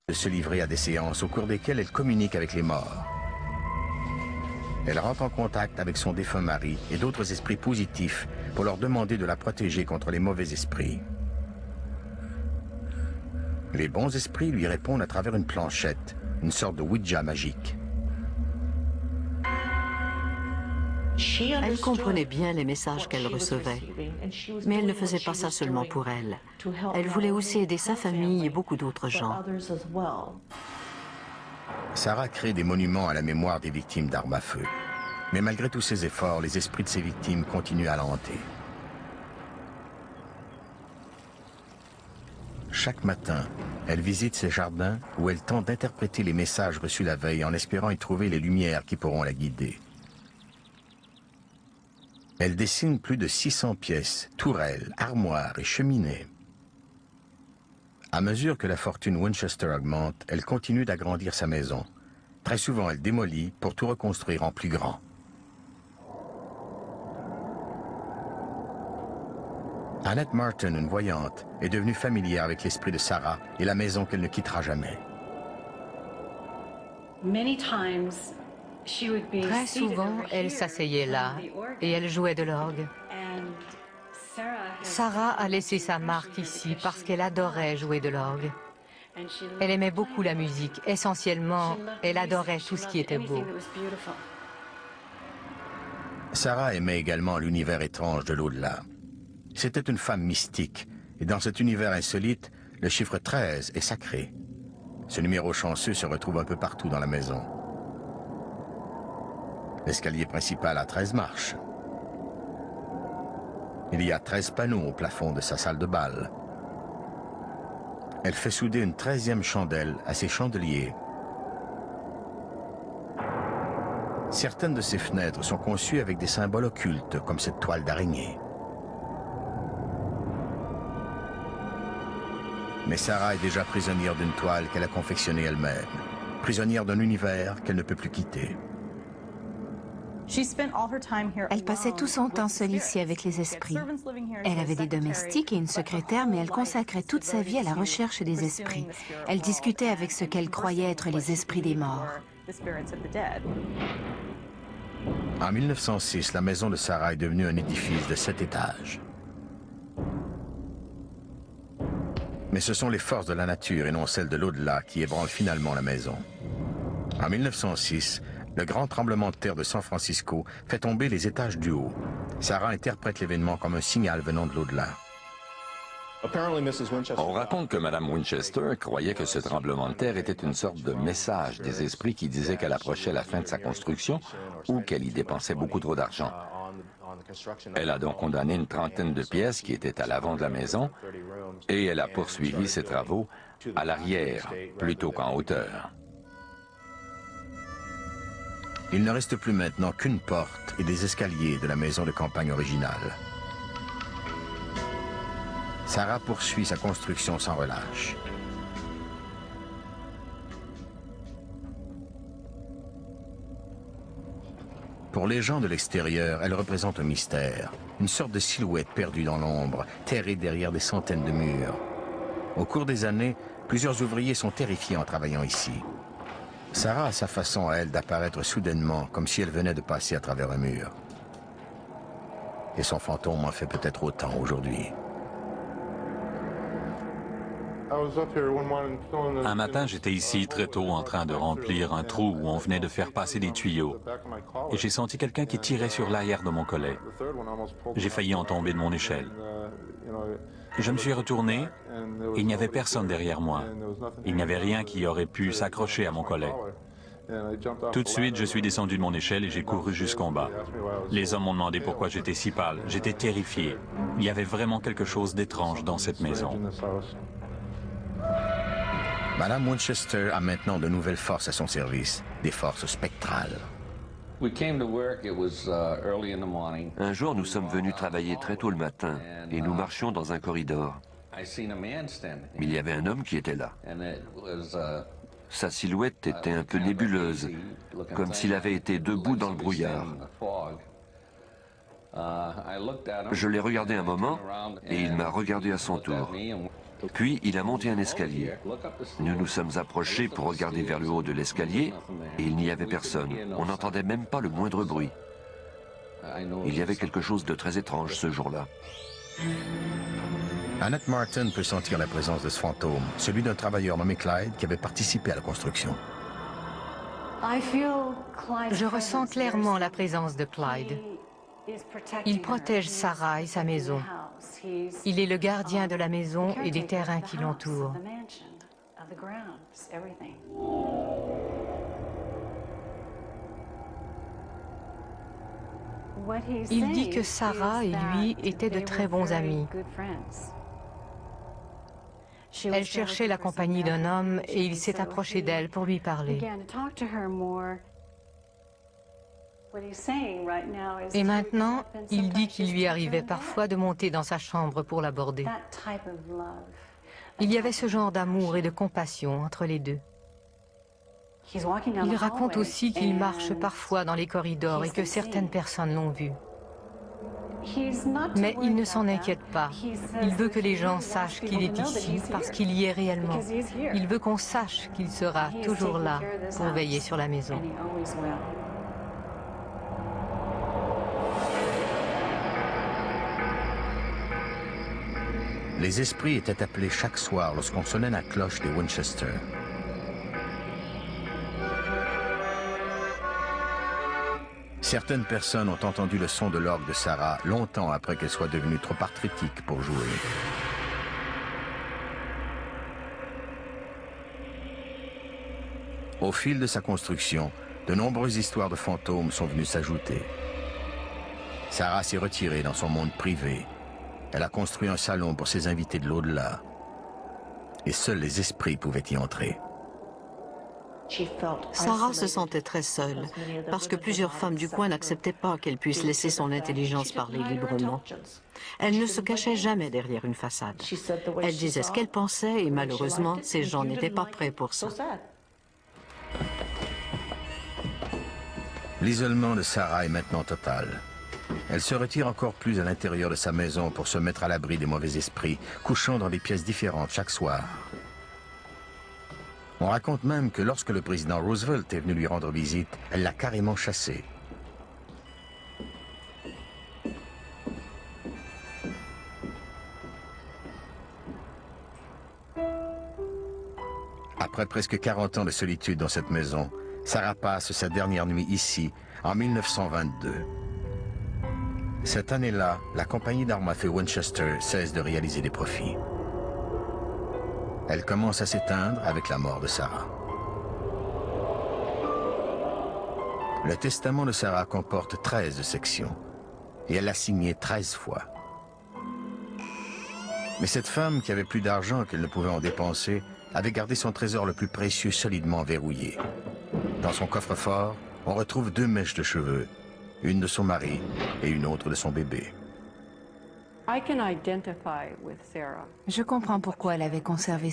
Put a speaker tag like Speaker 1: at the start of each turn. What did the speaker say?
Speaker 1: de se livrer à des séances au cours desquelles elle communique avec les morts. Elle rentre en contact avec son défunt mari et d'autres esprits positifs pour leur demander de la protéger contre les mauvais esprits. Les bons esprits lui répondent à travers une planchette, une sorte de Ouija magique.
Speaker 2: Elle comprenait bien les messages qu'elle recevait, mais elle ne faisait pas ça seulement pour elle. Elle voulait aussi aider sa famille et beaucoup d'autres gens.
Speaker 1: Sarah crée des monuments à la mémoire des victimes d'armes à feu. Mais malgré tous ses efforts, les esprits de ses victimes continuent à la hanter. Chaque matin, elle visite ses jardins où elle tente d'interpréter les messages reçus la veille en espérant y trouver les lumières qui pourront la guider. Elle dessine plus de 600 pièces, tourelles, armoires et cheminées. À mesure que la fortune Winchester augmente, elle continue d'agrandir sa maison. Très souvent, elle démolit pour tout reconstruire en plus grand. Annette Martin, une voyante, est devenue familière avec l'esprit de Sarah et la maison qu'elle ne quittera jamais.
Speaker 3: Très souvent, elle s'asseyait là et elle jouait de l'orgue. Sarah a laissé sa marque ici parce qu'elle adorait jouer de l'orgue. Elle aimait beaucoup la musique. Essentiellement, elle adorait tout ce qui était beau.
Speaker 1: Sarah aimait également l'univers étrange de l'au-delà. C'était une femme mystique, et dans cet univers insolite, le chiffre 13 est sacré. Ce numéro chanceux se retrouve un peu partout dans la maison. L'escalier principal a 13 marches. Il y a 13 panneaux au plafond de sa salle de bal. Elle fait souder une 13e chandelle à ses chandeliers. Certaines de ses fenêtres sont conçues avec des symboles occultes, comme cette toile d'araignée. Mais Sarah est déjà prisonnière d'une toile qu'elle a confectionnée elle-même, prisonnière d'un univers qu'elle ne peut plus quitter.
Speaker 4: Elle passait tout son temps seule ici avec les esprits. Elle avait des domestiques et une secrétaire, mais elle consacrait toute sa vie à la recherche des esprits. Elle discutait avec ce qu'elle croyait être les esprits des morts.
Speaker 1: En 1906, la maison de Sarah est devenue un édifice de 7 étages. Mais ce sont les forces de la nature et non celles de l'au-delà qui ébranlent finalement la maison. En 1906, le grand tremblement de terre de San Francisco fait tomber les étages du haut. Sarah interprète l'événement comme un signal venant de l'au-delà.
Speaker 5: On raconte que Mme Winchester croyait que ce tremblement de terre était une sorte de message des esprits qui disaient qu'elle approchait la fin de sa construction ou qu'elle y dépensait beaucoup trop d'argent. Elle a donc condamné une trentaine de pièces qui étaient à l'avant de la maison et elle a poursuivi ses travaux à l'arrière plutôt qu'en hauteur.
Speaker 1: Il ne reste plus maintenant qu'une porte et des escaliers de la maison de campagne originale. Sarah poursuit sa construction sans relâche. Pour les gens de l'extérieur, elle représente un mystère, une sorte de silhouette perdue dans l'ombre, terrée derrière des centaines de murs. Au cours des années, plusieurs ouvriers sont terrifiés en travaillant ici. Sarah a sa façon à elle d'apparaître soudainement, comme si elle venait de passer à travers un mur. Et son fantôme en fait peut-être autant aujourd'hui.
Speaker 6: Un matin, j'étais ici très tôt en train de remplir un trou où on venait de faire passer des tuyaux. Et j'ai senti quelqu'un qui tirait sur l'arrière de mon collet. J'ai failli en tomber de mon échelle. Je me suis retourné et il n'y avait personne derrière moi. Il n'y avait rien qui aurait pu s'accrocher à mon collet. Tout de suite, je suis descendu de mon échelle et j'ai couru jusqu'en bas. Les hommes m'ont demandé pourquoi j'étais si pâle. J'étais terrifié. Il y avait vraiment quelque chose d'étrange dans cette maison.
Speaker 1: Madame Winchester a maintenant de nouvelles forces à son service, des forces spectrales.
Speaker 7: Un jour, nous sommes venus travailler très tôt le matin et nous marchions dans un corridor. Mais il y avait un homme qui était là. Sa silhouette était un peu nébuleuse, comme s'il avait été debout dans le brouillard. Je l'ai regardé un moment et il m'a regardé à son tour. Puis il a monté un escalier. Nous nous sommes approchés pour regarder vers le haut de l'escalier et il n'y avait personne. On n'entendait même pas le moindre bruit. Il y avait quelque chose de très étrange ce jour-là.
Speaker 1: Annette Martin peut sentir la présence de ce fantôme, celui d'un travailleur nommé Clyde qui avait participé à la construction.
Speaker 3: Je ressens clairement la présence de Clyde. Il protège Sarah et sa maison. Il est le gardien de la maison et des terrains qui l'entourent. Il dit que Sarah et lui étaient de très bons amis. Elle cherchait la compagnie d'un homme et il s'est approché d'elle pour lui parler. Et maintenant, il dit qu'il lui arrivait parfois de monter dans sa chambre pour l'aborder. Il y avait ce genre d'amour et de compassion entre les deux. Il raconte aussi qu'il marche parfois dans les corridors et que certaines personnes l'ont vu. Mais il ne s'en inquiète pas. Il veut que les gens sachent qu'il est ici parce qu'il y est réellement. Il veut qu'on sache qu'il sera toujours là pour veiller sur la maison.
Speaker 1: Les esprits étaient appelés chaque soir lorsqu'on sonnait la cloche des Winchester. Certaines personnes ont entendu le son de l'orgue de Sarah longtemps après qu'elle soit devenue trop arthritique pour jouer. Au fil de sa construction, de nombreuses histoires de fantômes sont venues s'ajouter. Sarah s'est retirée dans son monde privé. Elle a construit un salon pour ses invités de l'au-delà. Et seuls les esprits pouvaient y entrer.
Speaker 2: Sarah se sentait très seule, parce que plusieurs femmes du coin n'acceptaient pas qu'elle puisse laisser son intelligence parler librement. Elle ne se cachait jamais derrière une façade. Elle disait ce qu'elle pensait et malheureusement, ces gens n'étaient pas prêts pour ça.
Speaker 1: L'isolement de Sarah est maintenant total. Elle se retire encore plus à l'intérieur de sa maison pour se mettre à l'abri des mauvais esprits, couchant dans des pièces différentes chaque soir. On raconte même que lorsque le président Roosevelt est venu lui rendre visite, elle l'a carrément chassé. Après presque 40 ans de solitude dans cette maison, Sarah passe sa dernière nuit ici, en 1922. Cette année-là, la compagnie d'armes à feu Winchester cesse de réaliser des profits. Elle commence à s'éteindre avec la mort de Sarah. Le testament de Sarah comporte 13 sections et elle l'a signé 13 fois. Mais cette femme, qui avait plus d'argent qu'elle ne pouvait en dépenser, avait gardé son trésor le plus précieux solidement verrouillé. Dans son coffre-fort, on retrouve 2 mèches de cheveux, une de son mari et une autre de son bébé.
Speaker 4: Je comprends pourquoi elle avait conservé